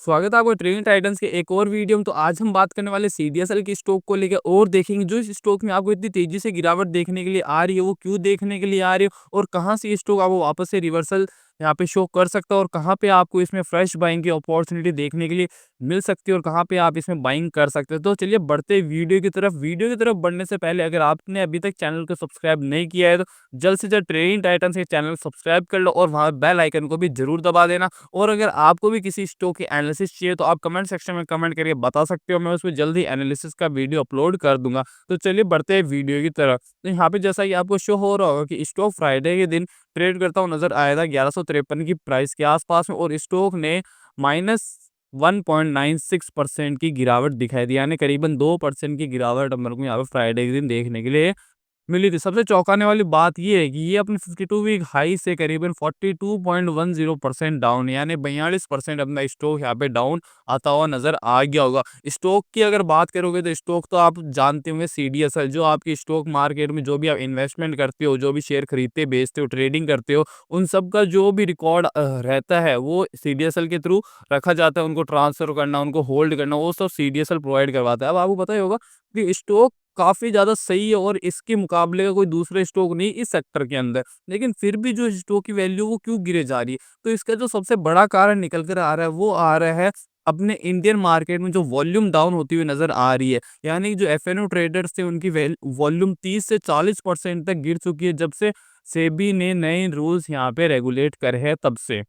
स्वागत है आपका ट्रेनिंग टाइटंस के एक और वीडियो में। तो आज हम बात करने वाले सीडीएसएल के स्टॉक को लेकर और देखेंगे जो इस स्टॉक में आपको इतनी तेजी से गिरावट देखने के लिए आ रही है वो क्यों देखने के लिए आ रही है और कहां से ये स्टॉक आपको वापस से रिवर्सल यहाँ पे शो कर सकता है और कहां पे आपको इसमें फ्रेश बाइंग की अपॉर्चुनिटी देखने के लिए मिल सकती है और कहां पे आप इसमें बाइंग कर सकते हैं। तो चलिए बढ़ते हैं वीडियो की तरफ बढ़ने से पहले अगर आपने अभी तक चैनल को सब्सक्राइब नहीं किया है तो जल्द से जल्द ट्रेनिंग टाइटंस के चैनल को सब्सक्राइब कर लो और वहाँ बेल आइकन को भी जरूर दबा देना। और अगर आपको भी किसी स्टॉक की एनालिसिस चाहिए तो आप कमेंट सेक्शन में कमेंट करके बता सकते हो, मैं उसमें जल्दी एनालिसिस का वीडियो अपलोड कर दूंगा। तो चलिए बढ़ते हैं वीडियो की तरफ। तो यहाँ पे जैसा कि आपको शो हो रहा होगा कि स्टॉक फ्राइडे के दिन ट्रेड करता हुआ नजर आया था 1153 की प्राइस के आसपास में और स्टॉक ने -1.96% की गिरावट दिखाई दी, यानी करीबन 2% की गिरावट हम लोग को यहाँ पे फ्राइडे के दिन देखने के लिए मिली थी। सबसे चौंकाने वाली बात ये है कि ये अपने 52 वीक हाई से करीबन 42.10% डाउन, यानी 42% अपना स्टॉक यहाँ पे डाउन आता हुआ नजर आ गया होगा। स्टॉक की अगर बात करोगे तो स्टॉक तो आप जानते होंगे सीडीएसएल, जो आपकी स्टॉक मार्केट में जो भी आप इन्वेस्टमेंट करते हो, जो भी शेयर खरीदते बेचते हो, ट्रेडिंग करते हो, उन सब का जो भी रिकॉर्ड रहता है वो सीडीएसएल के थ्रू रखा जाता है। उनको ट्रांसफर करना, उनको होल्ड करना, वो सब सीडीएसएल प्रोवाइड करवाता है। अब आपको पता ही होगा कि स्टॉक काफ़ी ज़्यादा सही है और इसके मुकाबले का कोई दूसरा स्टॉक नहीं इस सेक्टर के अंदर। लेकिन फिर भी जो स्टॉक की वैल्यू वो क्यों गिरे जा रही है? तो इसका जो सबसे बड़ा कारण निकल कर आ रहा है वो आ रहा है अपने इंडियन मार्केट में जो वॉल्यूम डाउन होती हुई नज़र आ रही है। यानी जो एफएनओ ट्रेडर्स थे उनकी वॉल्यूम 30 से 40% तक गिर चुकी है जब से सेबी ने नए रूल्स यहाँ पे रेगुलेट करे हैं तब से।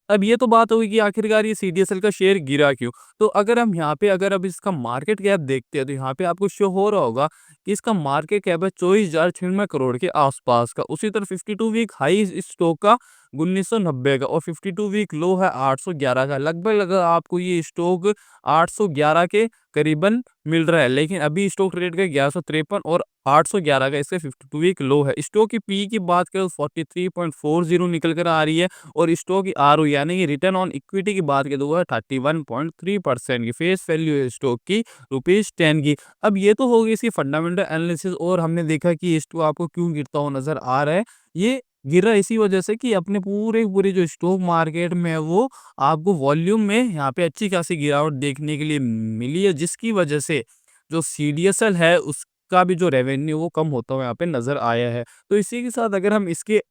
अब ये तो बात होगी कि आखिरकार ये सीडीएसएल का शेयर गिरा क्यों? तो अगर हम यहाँ पे अगर अब इसका मार्केट कैप देखते हैं तो यहाँ पे आपको शो हो रहा होगा कि इसका मार्केट कैप है 24,096 करोड़ के आसपास का। उसी तरह 52 वीक हाई इस स्टॉक का 1990 का और 52 वीक लो है 811 का। लगभग आपको ये स्टॉक 811 के करीबन मिल रहा है, लेकिन अभी स्टॉक रेट का 1153 और 811 का इसका 52 वीक लो है। स्टॉक की पी की बात करें तो 43.40 निकल कर आ रही है और स्टॉक की आरओई यानी कि रिटर्न ऑन इक्विटी की बात करें तो वो है 31.3% की। फेस वैल्यू है स्टॉक की ₹10 की। अब ये तो हो गई इसकी फंडामेंटल एनालिसिस और हमने देखा कि ये स्टॉक आपको क्यों गिरता हुआ नजर आ रहा है। ये गिरा इसी वजह से कि अपने पूरे जो स्टॉक मार्केट में है वो आपको वॉल्यूम में यहाँ पे अच्छी खासी गिरावट देखने के लिए मिली है, जिसकी वजह से जो सीडीएसएल है उसका भी जो रेवेन्यू वो कम होता हुआ यहाँ पे नजर आया है। तो इसी के साथ अगर हम इसके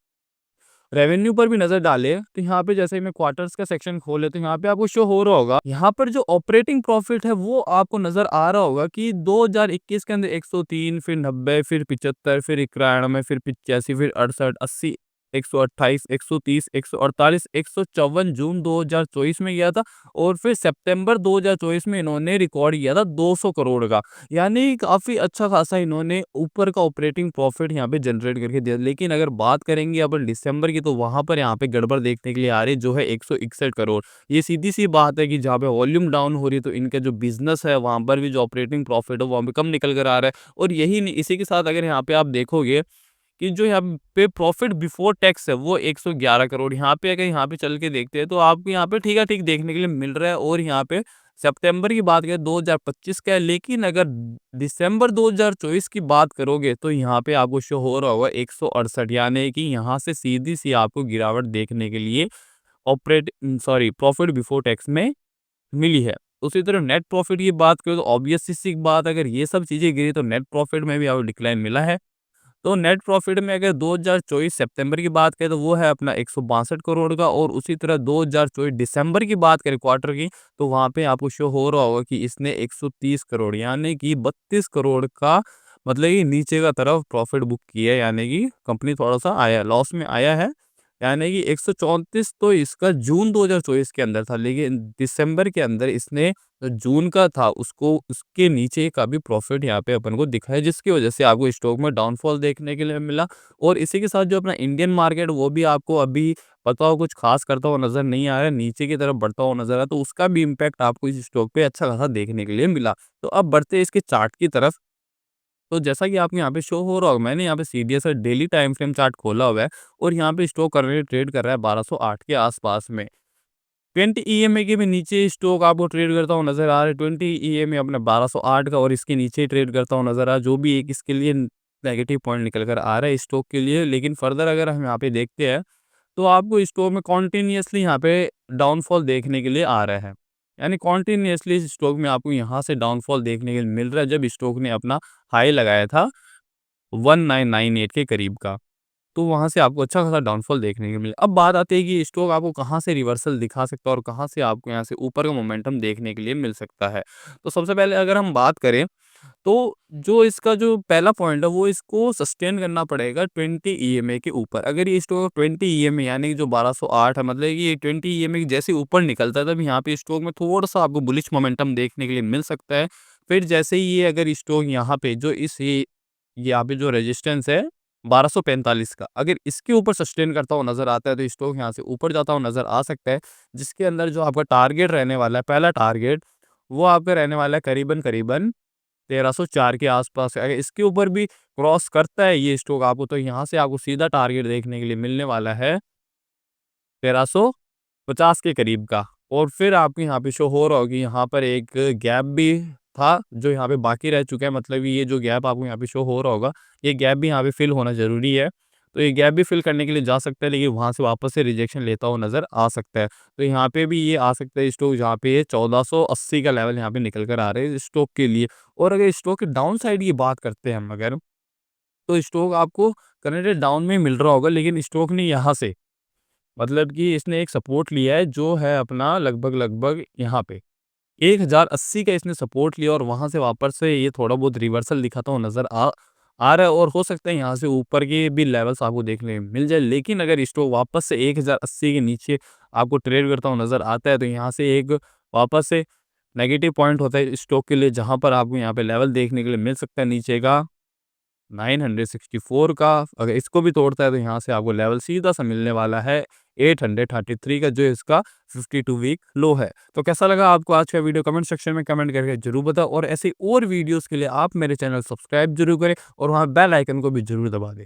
रेवेन्यू पर भी नज़र डालें तो यहाँ पे जैसे ही मैं क्वार्टर्स का सेक्शन खोले तो यहाँ पे आपको शो हो रहा होगा, यहाँ पर जो ऑपरेटिंग प्रॉफिट है वो आपको नज़र आ रहा होगा कि 2021 के अंदर 103, फिर 90, फिर 75, फिर 91, फिर 85, फिर 68, 80, 128, 130, 148, 154 जून 2024 में गया था और फिर सितंबर 2024 में इन्होंने रिकॉर्ड किया था 200 करोड़ का। यानी काफ़ी अच्छा खासा इन्होंने ऊपर का ऑपरेटिंग प्रॉफिट यहाँ पे जनरेट करके दिया। लेकिन अगर बात करेंगे अपन दिसंबर की तो वहाँ पर यहाँ पे गड़बड़ देखने के लिए आ रही है, जो है 161 करोड़। ये सीधी सी बात है कि जहाँ पे वॉल्यूम डाउन हो रही है तो इनका जो बिजनेस है वहाँ पर भी जो ऑपरेटिंग प्रॉफिट है वहाँ पे कम निकल कर आ रहा है। और यही नहीं, इसी के साथ अगर यहाँ पे आप देखोगे कि जो यहाँ पे प्रॉफिट बिफोर टैक्स है वो 111 करोड़, यहाँ पे अगर यहाँ पे चल के देखते हैं तो आपको यहाँ पे ठीक देखने के लिए मिल रहा है। और यहाँ पे सितंबर की बात करें 2025 का है, लेकिन अगर दिसंबर 2024 की बात करोगे तो यहाँ पे आपको शो हो रहा होगा 168, यानी कि यहाँ से सीधी सी आपको गिरावट देखने के लिए प्रॉफिट बिफोर टैक्स में मिली है। उसी तरह नेट प्रॉफिट की बात करें तो ऑब्वियस सी बात, अगर ये सब चीजें गिरी तो नेट प्रॉफिट में भी आपको डिक्लाइन मिला है। तो नेट प्रॉफिट में अगर 2024 सितंबर की बात करें तो वो है अपना 162 करोड़ का और उसी तरह 2024 दिसंबर की बात करें क्वार्टर की तो वहाँ पे आपको शो हो रहा होगा कि इसने 130 करोड़ यानी कि 32 करोड़ का मतलब कि नीचे का तरफ प्रॉफिट बुक किया है, यानी कि कंपनी थोड़ा सा आया लॉस में आया है। यानी कि 134 तो इसका जून 2024 के अंदर था, लेकिन दिसंबर के अंदर इसने जो जून का था उसको उसके नीचे का भी प्रॉफिट यहाँ पे अपन को दिखा है, जिसकी वजह से आपको स्टॉक में डाउनफॉल देखने के लिए मिला। और इसी के साथ जो अपना इंडियन मार्केट वो भी आपको अभी पता हो कुछ खास करता हुआ नजर नहीं आ रहा है, नीचे की तरफ बढ़ता हुआ नजर आ रहा है, तो उसका भी इम्पैक्ट आपको इस स्टॉक पे अच्छा खासा देखने के लिए मिला। तो अब बढ़ते हैं इसके चार्ट की तरफ। तो जैसा कि आपको यहाँ पे शो हो रहा होगा, मैंने यहाँ पे CDSL daily time frame chart खोला हुआ है और यहाँ पे स्टॉक करंटली ट्रेड कर रहा है 1208 के आसपास में। 20 ईएमए के भी नीचे स्टॉक आपको ट्रेड करता हुआ नजर आ रहा है। 20 ईएमए अपने 1208 का और इसके नीचे ट्रेड करता हुआ नजर आ रहा है, जो भी एक इसके लिए नेगेटिव पॉइंट निकल कर आ रहा है स्टॉक के लिए। लेकिन फर्दर अगर हम यहाँ पे देखते हैं तो आपको स्टॉक में कॉन्टिन्यूसली यहाँ पे डाउनफॉल देखने के लिए आ रहा है। यानी कॉन्टिन्यूअसली इस स्टॉक में आपको यहाँ से डाउनफॉल देखने के लिए मिल रहा है, जब स्टॉक ने अपना हाई लगाया था 1998 के करीब का। तो वहाँ से आपको अच्छा खासा डाउनफॉल देखने को मिला। अब बात आती है कि स्टॉक आपको कहाँ से रिवर्सल दिखा सकता है और कहाँ से आपको यहाँ से ऊपर का मोमेंटम देखने के लिए मिल सकता है। तो सबसे पहले अगर हम बात करें, तो जो इसका जो पहला पॉइंट है, वो इसको सस्टेन करना पड़ेगा 20 ईएमए के ऊपर। अगर ये स्टॉक 20 ईएमए यानी कि जो 1208 है, मतलब कि ये 20 ईएमए जैसे ऊपर निकलता है, तब यहाँ पे स्टॉक में थोड़ा-सा आपको बुलिश मोमेंटम देखने के लिए मिल सकता है। फिर जैसे ही ये अगर स्टॉक यहाँ पे जो इस ये यहाँ पे जो रेजिस्टेंस है 1245 का, अगर इसके ऊपर सस्टेन करता हुआ नज़र आता है, तो स्टॉक यहाँ से ऊपर जाता हुआ नज़र आ सकता है। जिसके अंदर जो आपका टारगेट रहने वाला है, पहला टारगेट, वो आपका रहने वाला है करीबन-करीबन 1304 के आस-पास। अगर इसके ऊपर भी क्रॉस करता है ये स्टॉक आपको, तो यहाँ से आपको सीधा टारगेट देखने के लिए मिलने वाला है 1350 के करीब का। और फिर आपको यहाँ पे शो हो रहा होगी, यहाँ पर एक गैप भी था, जो यहाँ पे बाकी रह चुका है। मतलब ये जो गैप आपको यहाँ पे शो हो रहा होगा, ये गैप भी यहाँ पे फिल होना ज़रूरी है। तो ये गैप भी फिल करने के लिए जा सकता है, लेकिन वहाँ से वापस से रिजेक्शन लेता हुआ नज़र आ सकता है। तो यहाँ पे भी ये आ सकता है स्टॉक, जहाँ पे 1480 का लेवल यहाँ पे निकल कर आ रहा है इस स्टॉक के लिए। और अगर स्टॉक के डाउन साइड की बात करते हैं हम अगर, तो स्टॉक आपको करंटली डाउन में मिल रहा होगा, लेकिन स्टॉक ने यहाँ से, मतलब कि इसने एक सपोर्ट लिया है, जो है अपना लगभग-लगभग यहाँ पे 1080 का इसने सपोर्ट लिया, और वहाँ से वापस से ये थोड़ा बहुत रिवर्सल दिखाता हुआ नज़र आ रहा है। और हो सकता है यहाँ से ऊपर के भी लेवल्स आपको देखने को मिल जाए। लेकिन अगर स्टॉक वापस से 1080 के नीचे आपको ट्रेड करता हुआ नज़र आता है, तो यहाँ से एक वापस से नेगेटिव पॉइंट होता है स्टॉक के लिए, जहाँ पर आपको यहाँ पे लेवल देखने के लिए मिल सकता है नीचे का 964 का। अगर इसको भी तोड़ता है, तो यहाँ से आपको लेवल सीधा-सा मिलने वाला है 833 का, जो इसका 52 वीक लो है। तो कैसा लगा आपको आज का वीडियो? कमेंट सेक्शन में कमेंट करके ज़रूर बताओ, और ऐसी और वीडियोज़ के लिए आप मेरे चैनल सब्सक्राइब ज़रूर करें और वहाँ बेल आइकन को भी ज़रूर दबा दें।